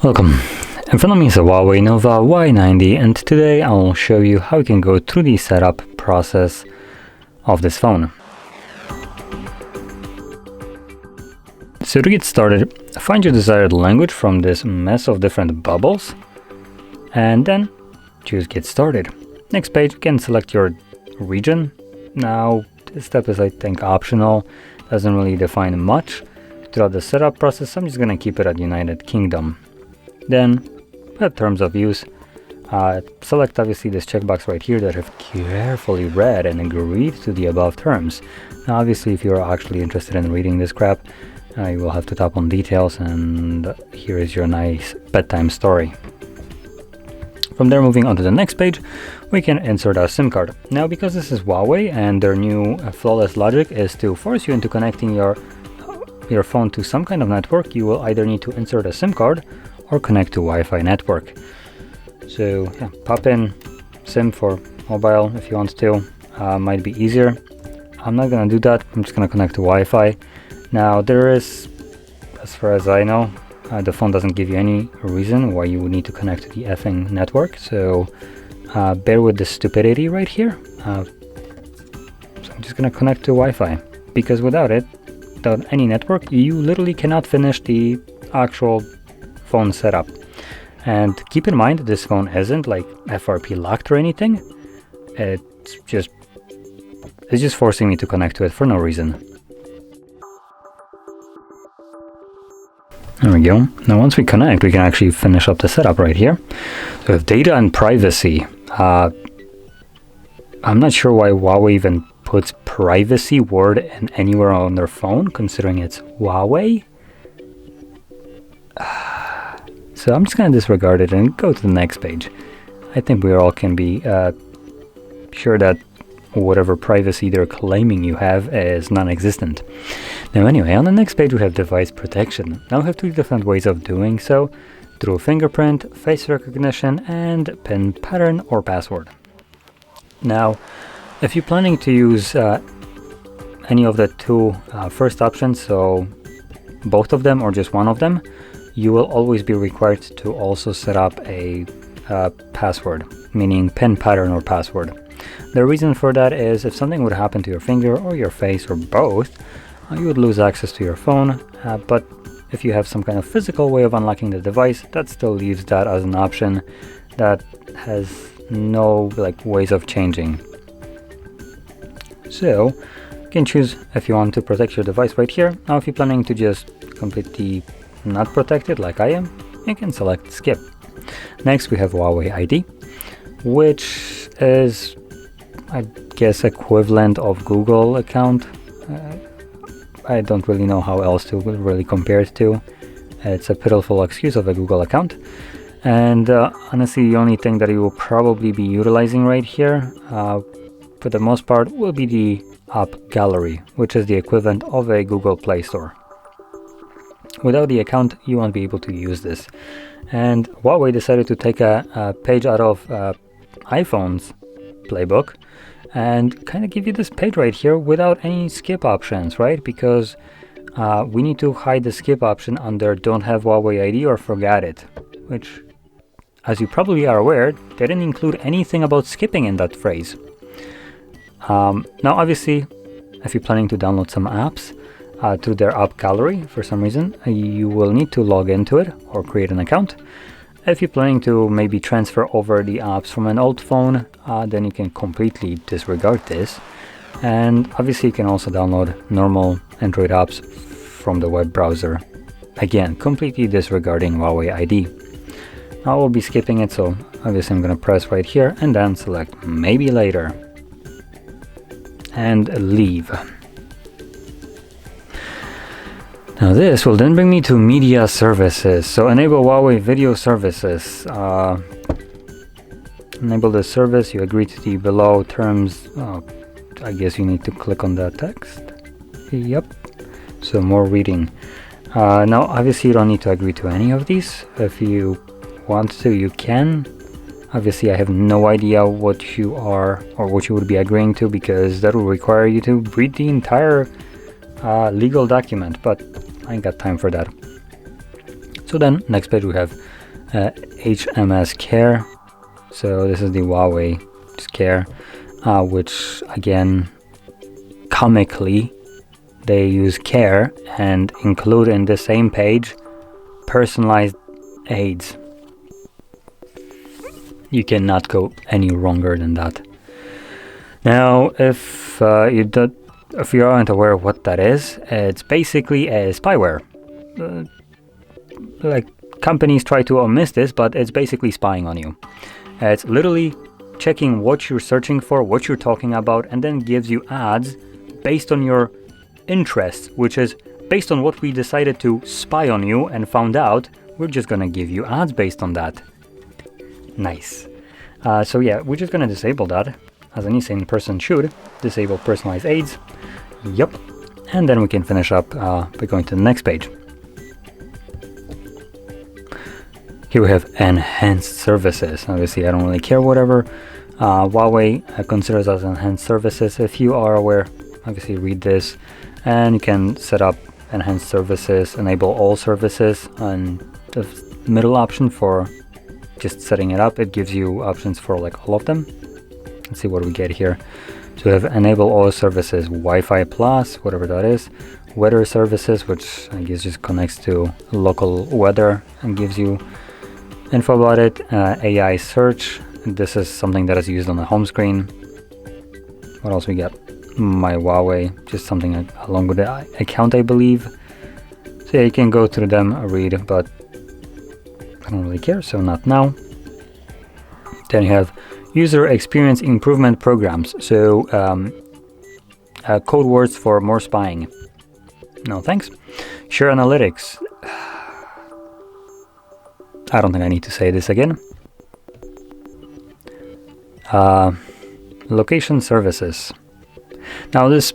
Welcome. In front of me is a HUAWEI Nova Y90, and today I'll show you how you can go through the setup process of this phone. So to get started, find your desired language from this mess of different bubbles, and then choose Get Started. Next page, you can select your region. Now, this step is, I think, optional, doesn't really define much. Throughout the setup process, I'm just going to keep it at United Kingdom. Then, at terms of use, select obviously this checkbox right here that I've carefully read and agreed to the above terms. Now obviously if you're actually interested in reading this crap, you will have to tap on details, and here is your nice bedtime story. From there, moving on to the next page, we can insert our SIM card. Now because this is Huawei and their new flawless logic is to force you into connecting your phone to some kind of network, you will either need to insert a SIM card or connect to Wi-Fi network. So yeah, pop in SIM for mobile if you want to, might be easier. I'm not gonna do that, I'm just gonna connect to Wi-Fi. Now there is, as far as I know, the phone doesn't give you any reason why you would need to connect to the effing network, so bear with the stupidity right here. So I'm just gonna connect to Wi-Fi, because without any network, you literally cannot finish the actual phone setup. And keep in mind, this phone isn't like FRP locked or anything. It's just forcing me to connect to it for no reason. There we go. Now once we connect, we can actually finish up the setup right here. So we have data and privacy. I'm not sure why Huawei even puts privacy word in anywhere on their phone, considering it's Huawei. So I'm just going to disregard it and go to the next page. I think we all can be sure that whatever privacy they're claiming you have is non-existent. Now anyway, on the next page we have device protection. Now we have two different ways of doing so, through fingerprint, face recognition, and PIN pattern or password. Now, if you're planning to use any of the two first options, so both of them or just one of them, you will always be required to also set up a password, meaning PIN pattern or password. The reason for that is if something would happen to your finger or your face or both, you would lose access to your phone, but if you have some kind of physical way of unlocking the device, that still leaves that as an option that has no ways of changing. So you can choose if you want to protect your device right here. Now if you're planning to just completely not protected like I am, you can select skip. Next we have Huawei ID, which is, I guess, equivalent of Google account. I don't really know how else to really compare it to. It's a pitiful excuse of a Google account, and honestly the only thing that you will probably be utilizing right here for the most part will be the app gallery, which is the equivalent of a Google Play Store. Without the account, you won't be able to use this. And Huawei decided to take a page out of iPhone's playbook and kind of give you this page right here without any skip options, right? Because we need to hide the skip option under don't have Huawei ID or forget it, which, as you probably are aware, they didn't include anything about skipping in that phrase. Now obviously, if you're planning to download some apps through their app gallery for some reason, you will need to log into it or create an account. If you're planning to maybe transfer over the apps from an old phone, then you can completely disregard this. And obviously you can also download normal Android apps from the web browser. Again, completely disregarding Huawei ID. Now I will be skipping it, so obviously I'm going to press right here and then select maybe later and leave. Now this will then bring me to media services. So enable Huawei video services. Enable the service, you agree to the below terms. I guess you need to click on that text. Yep. So more reading. Now obviously you don't need to agree to any of these. If you want to, you can. Obviously I have no idea what you are or what you would be agreeing to, because that will require you to read the entire legal document, but I ain't got time for that. So So then next page we have HMS Care. So this is the Huawei Care, which again, comically, they use care and include in the same page personalized aids. You cannot go any wronger than that. Now, if you aren't aware of what that is, it's basically a spyware. Like, companies try to omit this, but it's basically spying on you. It's literally checking what you're searching for, what you're talking about, and then gives you ads based on your interests, which is based on what we decided to spy on you and found out. We're just gonna give you ads based on that. Nice. So yeah, we're just gonna disable that, as any sane person should. Disable personalized aids. Yep. And then we can finish up by going to the next page. Here we have enhanced services. Obviously, I don't really care whatever Huawei considers as enhanced services. If you are aware, obviously read this, and you can set up enhanced services, enable all services, and the middle option for just setting it up, it gives you options for like all of them. Let's see what we get here. So we have enable all services, Wi-Fi plus, whatever that is, weather services, which I guess just connects to local weather and gives you info about it. AI search, this is something that is used on the home screen. What else we got? My Huawei, just something along with the account, I believe. So yeah, you can go through them, read, but I don't really care, so not now. Then you have user experience improvement programs. So code words for more spying. No thanks. Share analytics. I don't think I need to say this again. Location services. Now this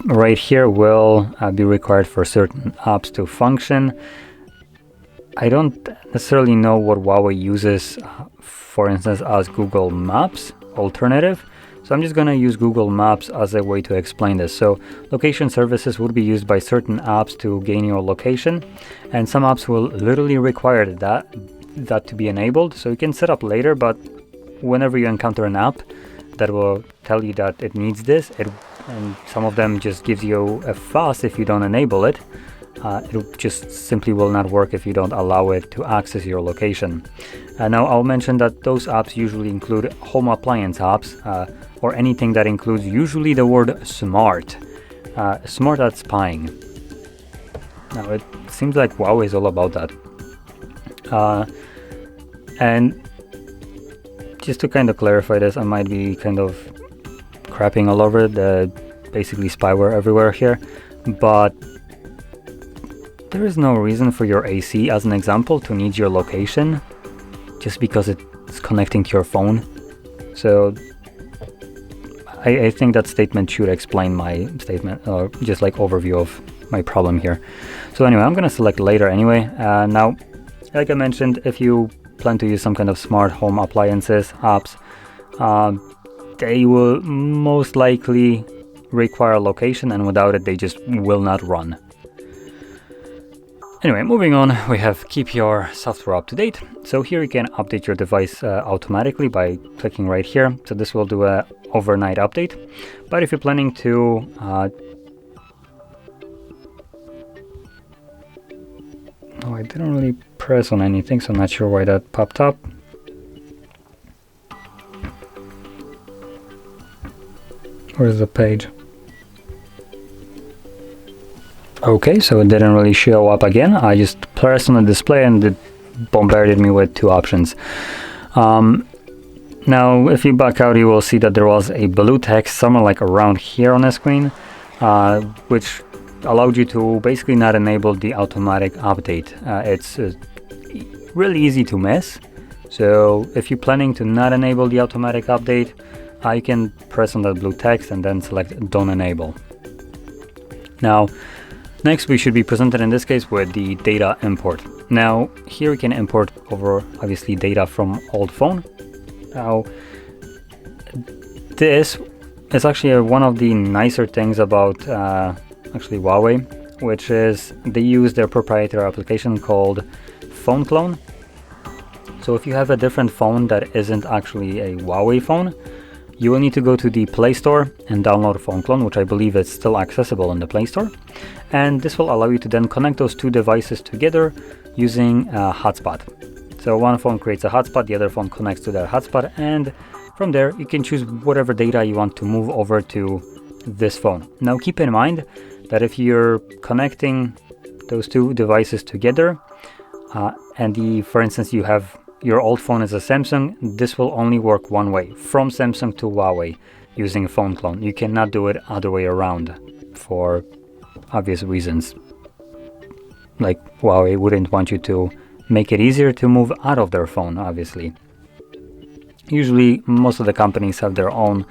right here will be required for certain apps to function. I don't necessarily know what Huawei uses, for instance, as Google Maps alternative. So I'm just going to use Google Maps as a way to explain this. So location services would be used by certain apps to gain your location, and some apps will literally require that to be enabled. So you can set up later, but whenever you encounter an app that will tell you that it needs this, and some of them just gives you a fuss if you don't enable it. It just simply will not work if you don't allow it to access your location. Now I'll mention that those apps usually include home appliance apps, or anything that includes usually the word smart. Smart at spying. Now it seems like Huawei is all about that. And just to kind of clarify this, I might be kind of crapping all over the basically spyware everywhere here, but there is no reason for your AC, as an example, to need your location just because it's connecting to your phone. So I think that statement should explain my statement, or just like overview of my problem here. So anyway, I'm gonna select later anyway. Now, like I mentioned, if you plan to use some kind of smart home appliances apps, they will most likely require a location, and without it they just will not run. Anyway, moving on, we have keep your software up to date. So here you can update your device automatically by clicking right here. So this will do a overnight update. But if you're planning to oh, I didn't really press on anything, so I'm not sure why that popped up. Where's the page? Okay, so it didn't really show up again. I just pressed on the display and it bombarded me with two options. Now, if you back out, you will see that there was a blue text somewhere like around here on the screen, which allowed you to basically not enable the automatic update. It's really easy to miss. So if you're planning to not enable the automatic update, you can press on that blue text and then select don't enable. Now, next we should be presented in this case with the data import. Now here we can import over obviously data from old phone. Now this is actually one of the nicer things about actually Huawei, which is they use their proprietary application called phone clone. So if you have a different phone that isn't actually a Huawei phone, you will need to go to the Play Store and download a phone clone, which I believe is still accessible in the Play Store. And this will allow you to then connect those two devices together using a hotspot. So one phone creates a hotspot, the other phone connects to that hotspot, and from there you can choose whatever data you want to move over to this phone. Now keep in mind that if you're connecting those two devices together, and for instance you have your old phone is a Samsung, this will only work one way, from Samsung to Huawei, using a phone clone. You cannot do it other way around for obvious reasons. Like Huawei wouldn't want you to make it easier to move out of their phone, obviously. Usually most of the companies have their own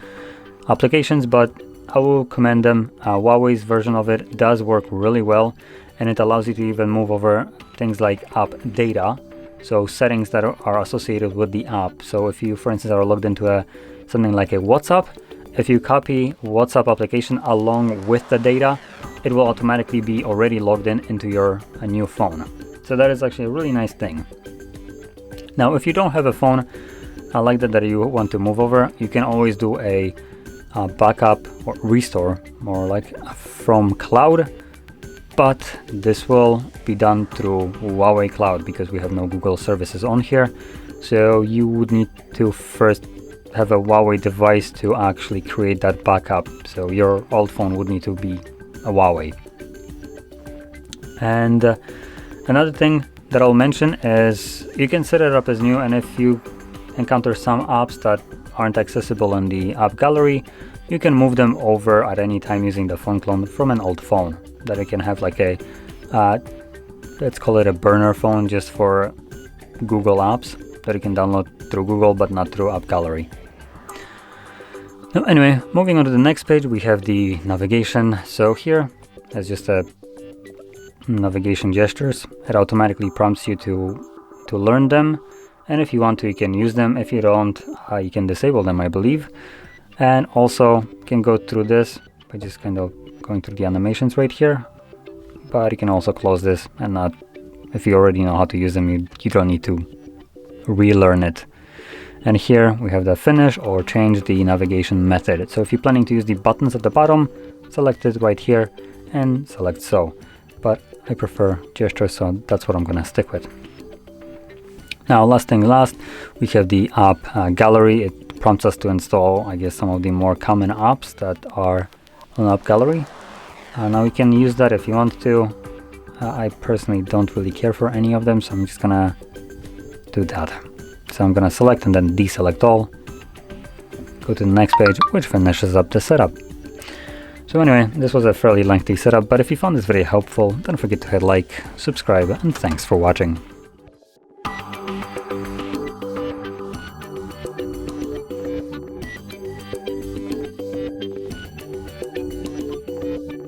applications, but I will commend them. Huawei's version of it does work really well, and it allows you to even move over things like app data, so settings that are associated with the app. So if you, for instance, are logged into something like a WhatsApp, if you copy WhatsApp application along with the data, it will automatically be already logged into your new phone. So that is actually a really nice thing. Now, if you don't have a phone like that you want to move over, you can always do a backup or restore, more like from cloud, but this will be done through Huawei Cloud because we have no Google services on here. So you would need to first have a Huawei device to actually create that backup. So your old phone would need to be a Huawei. And another thing that I'll mention is you can set it up as new, and if you encounter some apps that aren't accessible in the app gallery, you can move them over at any time using the phone clone from an old phone. That it can have like a, let's call it a burner phone just for Google apps that you can download through Google but not through app gallery. Now, anyway, moving on to the next page, we have the navigation. So here, as just a navigation gestures, it automatically prompts you to learn them, and if you want to, you can use them. If you don't, you can disable them, I believe. And also can go through this by just kind of going through the animations right here, but you can also close this, and not, if you already know how to use them, you don't need to relearn it. And here we have the finish or change the navigation method. So if you're planning to use the buttons at the bottom, select it right here and select so, but I prefer gestures, so that's what I'm gonna stick with. Now, last thing last, we have the app gallery. It prompts us to install, I guess, some of the more common apps that are on app gallery. Now you can use that if you want to. I personally don't really care for any of them, so I'm just gonna do that. So I'm gonna select and then deselect all, go to the next page, which finishes up the setup. So anyway, this was a fairly lengthy setup, but if you found this video helpful, don't forget to hit like, subscribe, and thanks for watching.